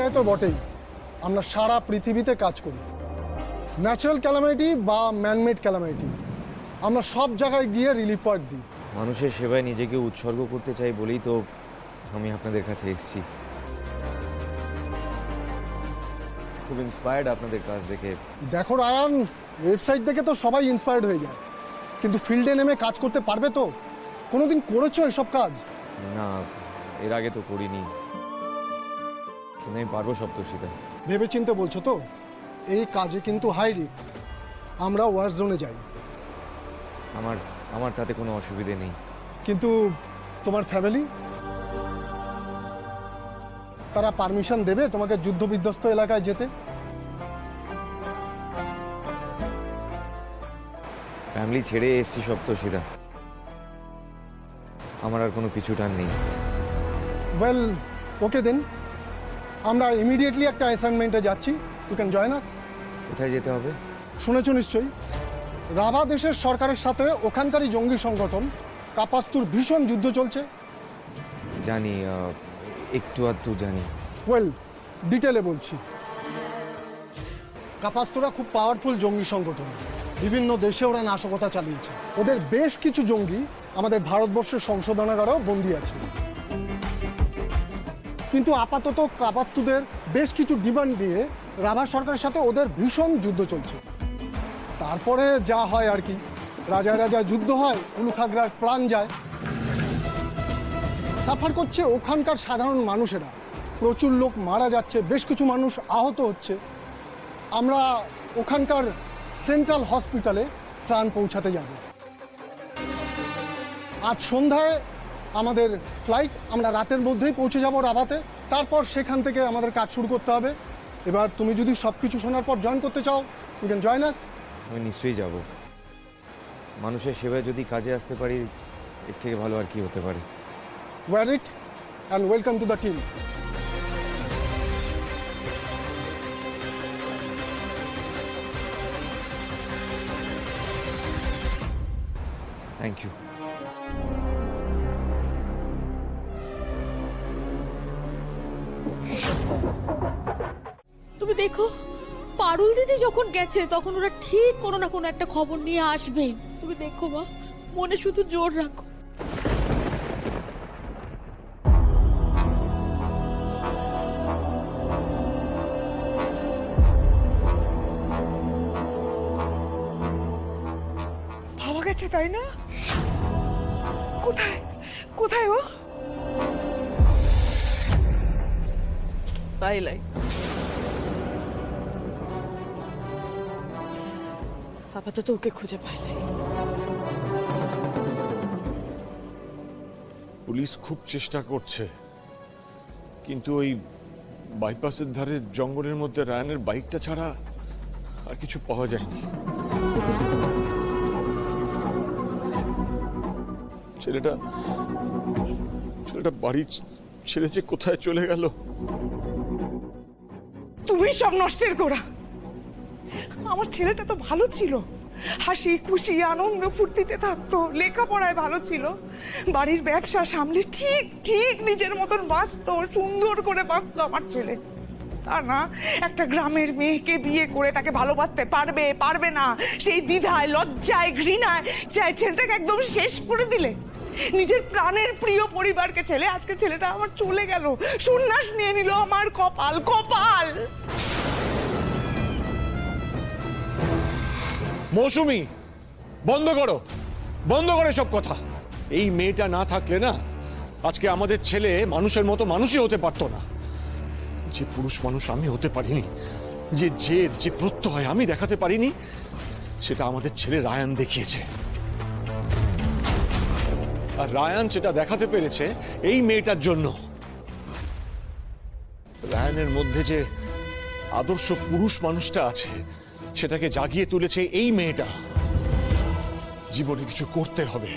জায়গায় তো বটেই, আমরা সারা পৃথিবীতে কাজ করি। ন্যাচারাল ক্যালামিটি বা ম্যানমেড ক্যালামিটি, আমরা সব জায়গায় গিয়ে রিলিফ ওয়ার্ক দিই। মানুষের সেবায় নিজেকে উৎসর্গ করতে চাই বলেই তো আমি আপনাদের কাছে এসেছি। খুব ইন্সপায়ার্ড আপনাদের কাজ দেখে। দেখো রায়ান, ওয়েবসাইট দেখে তো সবাই ইন্সপায়ার্ড হয়ে যায়, কিন্তু ফিল্ডে নেমে কাজ করতে পারবে তো? কোনোদিন করেছো এসব কাজ? না, এর আগে তো করিনি, কিন্তু আমি পারবো সপ্তর্ষিদা। ভেবেচিন্তে বলছো তো? এই কাজে কিন্তু হাই রিস্ক। আমরা ওয়ার জোনে যাই। আমার তাতে কোনো অসুবিধে নেই। কিন্তু তোমার ফ্যামিলি, তারা পারমিশন দেবে তোমাকে যুদ্ধ বিধ্বস্ত এলাকায় যেতে? ফ্যামিলি ছেড়ে এসেছি সপ্তর্ষিদা, আমার আর কোনো পিছু টান নেই। ওয়েল, ওকে দেন, আমরা ইমিডিয়েটলি একটা অ্যাসাইনমেন্টে যাচ্ছি। You can join us. কোথায় যেতে হবে? শুনেছো নিশ্চয়ই, রাভা দেশের সরকারের সাথে ওখানকারই জঙ্গি সংগঠন কাপাস্তুর ভীষণ যুদ্ধ চলছে। জানি, একটু আধটু জানি। ওয়েল, ডিটেলে বলছি। কাপাস্তুরা খুব পাওয়ারফুল জঙ্গি সংগঠন, বিভিন্ন দেশে ওরা নাশকতা চালিয়েছে। ওদের বেশ কিছু জঙ্গি আমাদের ভারতবর্ষের সংশোধনাগারেও বন্দী আছে। কিন্তু আপাতত কাপাস্তুদের বেশ কিছু ডিমান্ড দিয়ে রাভা সরকারের সাথে ওদের ভীষণ যুদ্ধ চলছে। তারপরে যা হয় আর কি, রাজায় রাজায় যুদ্ধ হয়, উলুখাগড়ার প্রাণ যায়। সাফার করছে ওখানকার সাধারণ মানুষেরা, প্রচুর লোক মারা যাচ্ছে, বেশ কিছু মানুষ আহত হচ্ছে। আমরা ওখানকার সেন্ট্রাল হসপিটালে ত্রাণ পৌঁছাতে যাব। আজ সন্ধ্যায় আমাদের ফ্লাইট, আমরা রাতের মধ্যেই পৌঁছে যাব রাভাতে। তারপর সেখান থেকে আমাদের কাজ শুরু করতে হবে। এবার তুমি যদি সব কিছু শোনার পর জয়েন করতে চাও, ইউ ক্যান জয়েন আস। আমি নিশ্চয়ই যাব। মানুষের সেবায় যদি কাজে আসতে পারি, এর থেকে ভালো আর কি হতে পারে। Wear it and welcome to the team. Thank you. তুমি দেখো, পারুল দিদি যখন গেছে তখন ওরা ঠিক কোনো না কোনো একটা খবর নিয়ে আসবে। তুমি দেখো মা, মনে শুধু জোর রাখো। ভাবা গেছে তাই না? কোথায় কোথায় ও? তাই লাগছে। আপাতত ওকে খুঁজে পাই নাই। পুলিশ খুব চেষ্টা করছে, কিন্তু ওই বাইপাসের ধারে জঙ্গলের মধ্যে রায়ানের বাইকটা ছাড়া আর কিছু পাওয়া যায়নি। ছেলেটা বাড়ি ছেড়ে যে কোথায় চলে গেল। তুমি সব নষ্টের গোড়া। আমার ছেলেটা তো ভালো ছিল, হাসি খুশি আনন্দ ফুর্তিতে থাকতো, লেখাপড়ায় ভালো ছিল, বাড়ির ব্যবসা সামলে ঠিক ঠিক নিজের মতন বাঁচতো, সুন্দর করে বাঁচতো আমার ছেলে। তা না, একটা গ্রামের মেয়েকে বিয়ে করে তাকে ভালোবাসতে পারবে পারবে না সেই দ্বিধায়, লজ্জায়, ঘৃণায় ছেলেটাকে একদম শেষ করে দিলে। নিজের প্রাণের প্রিয় পরিবারকে ছেলে, আজকে ছেলেটা আমার চলে গেল, সন্ন্যাস নিয়ে নিল। আমার কপাল কপাল। মৌসুমী, বন্ধ করো সব কথা। এই মেয়েটা না থাকলে না, আজকে আমাদের ছেলে মানুষের মতো মানুষই হতে পারতো না। যে পুরুষ মানুষ আমি হতে পারিনি, যে জেদ, যে প্রত্যয় আমি দেখাতে পারিনি, সেটা আমাদের ছেলে রায়ান দেখিয়েছে। আর রায়ান সেটা দেখাতে পেরেছে এই মেয়েটার জন্য। রায়ানের মধ্যে যে আদর্শ পুরুষ মানুষটা আছে, সেটাকে জাগিয়ে তুলেছে এই মেয়েটা। জীবনে কিছু করতে হবে।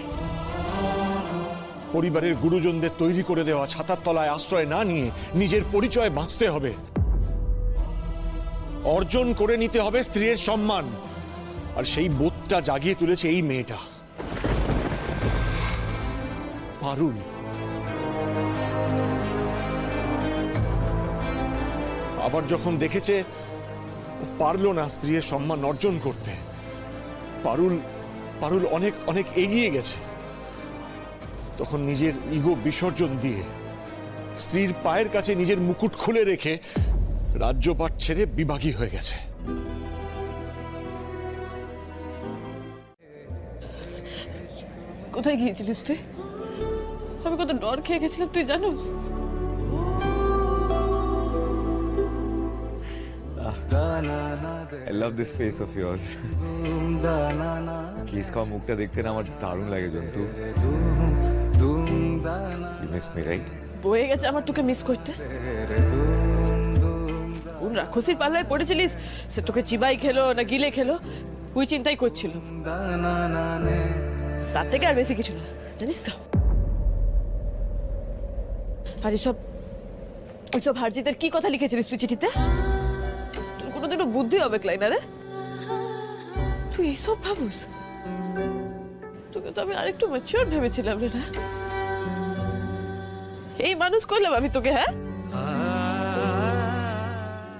পরিবারের গুরুজনদের তৈরি করে দেওয়া ছাতার তলায় আশ্রয় না নিয়ে নিজের পরিচয় বাঁচতে হবে। অর্জন করে নিতে হবে স্ত্রীর সম্মান। আর সেই বোধটা জাগিয়ে তুলেছে এই মেয়েটা, পারুল। আবার যখন দেখেছে ও পারলো না স্ত্রীর সম্মান অর্জন করতে, পারুল পারুল অনেক অনেক এগিয়ে গেছে, তখন নিজের ইগো বিসর্জন দিয়ে স্ত্রীর পায়ের কাছে নিজের মুকুট খুলে রেখে রাজ্যপাট ছেড়ে বিভাগী হয়ে গেছে। কোথায় গিয়েছিলিস তুই? আমি কত ডর খেয়ে গেছিলাম তুই জানো? I love this face of yours. Kiss খাওয়া মুখটা দেখতে না আমার দারুণ লাগে জন্তু। You miss me, right? বয়ে গেছে আমার তোকে মিস করতে। কোন রাক্ষসীর পাল্লায় পড়েছিলিস? সে তোকে চিবাই খেলো না গিলে খেলো ওই চিন্তাই করছিল। তার থেকে আর বেশি কিছু না, জানিস তো? আর এসব হারজিতের কি কথা লিখেছিলিস তুই চিঠিতে? তোর কোনোদিনও বুদ্ধি হবে ক্লাইনা রে? তুই এইসব ভাবুস? তোকে তো আমি আরেকটু ম্যাচিওর ভেবেছিলাম রে না? এই মানুষ করলাম আমি তোকে, হ্যাঁ?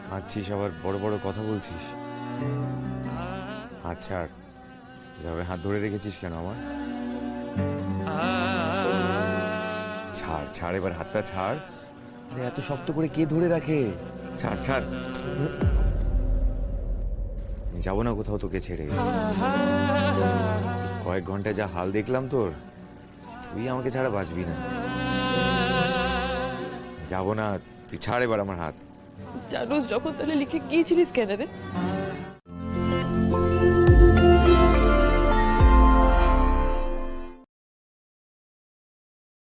হাঁটছিস আবার বড় বড় কথা বলছিস। হাত ছাড়, এভাবে হাত ধরে রেখেছিস কেন আমার? ছাড় ছাড়, এবার হাতটা ছাড়। আরে এত শক্ত করে কে ধরে রাখে? ছাড় ছাড়। আমি যাবো না কোথাও তোকে ছেড়ে। কয়েক ঘন্টা যা হাল দেখলাম তোর, তুই আমাকে ছাড়া বাঁচবি না। যাবো না, তুই ছাড় এবার আমার হাত। জানুস যখন তাহলে লিখে গিয়েছিলিস কেন রে?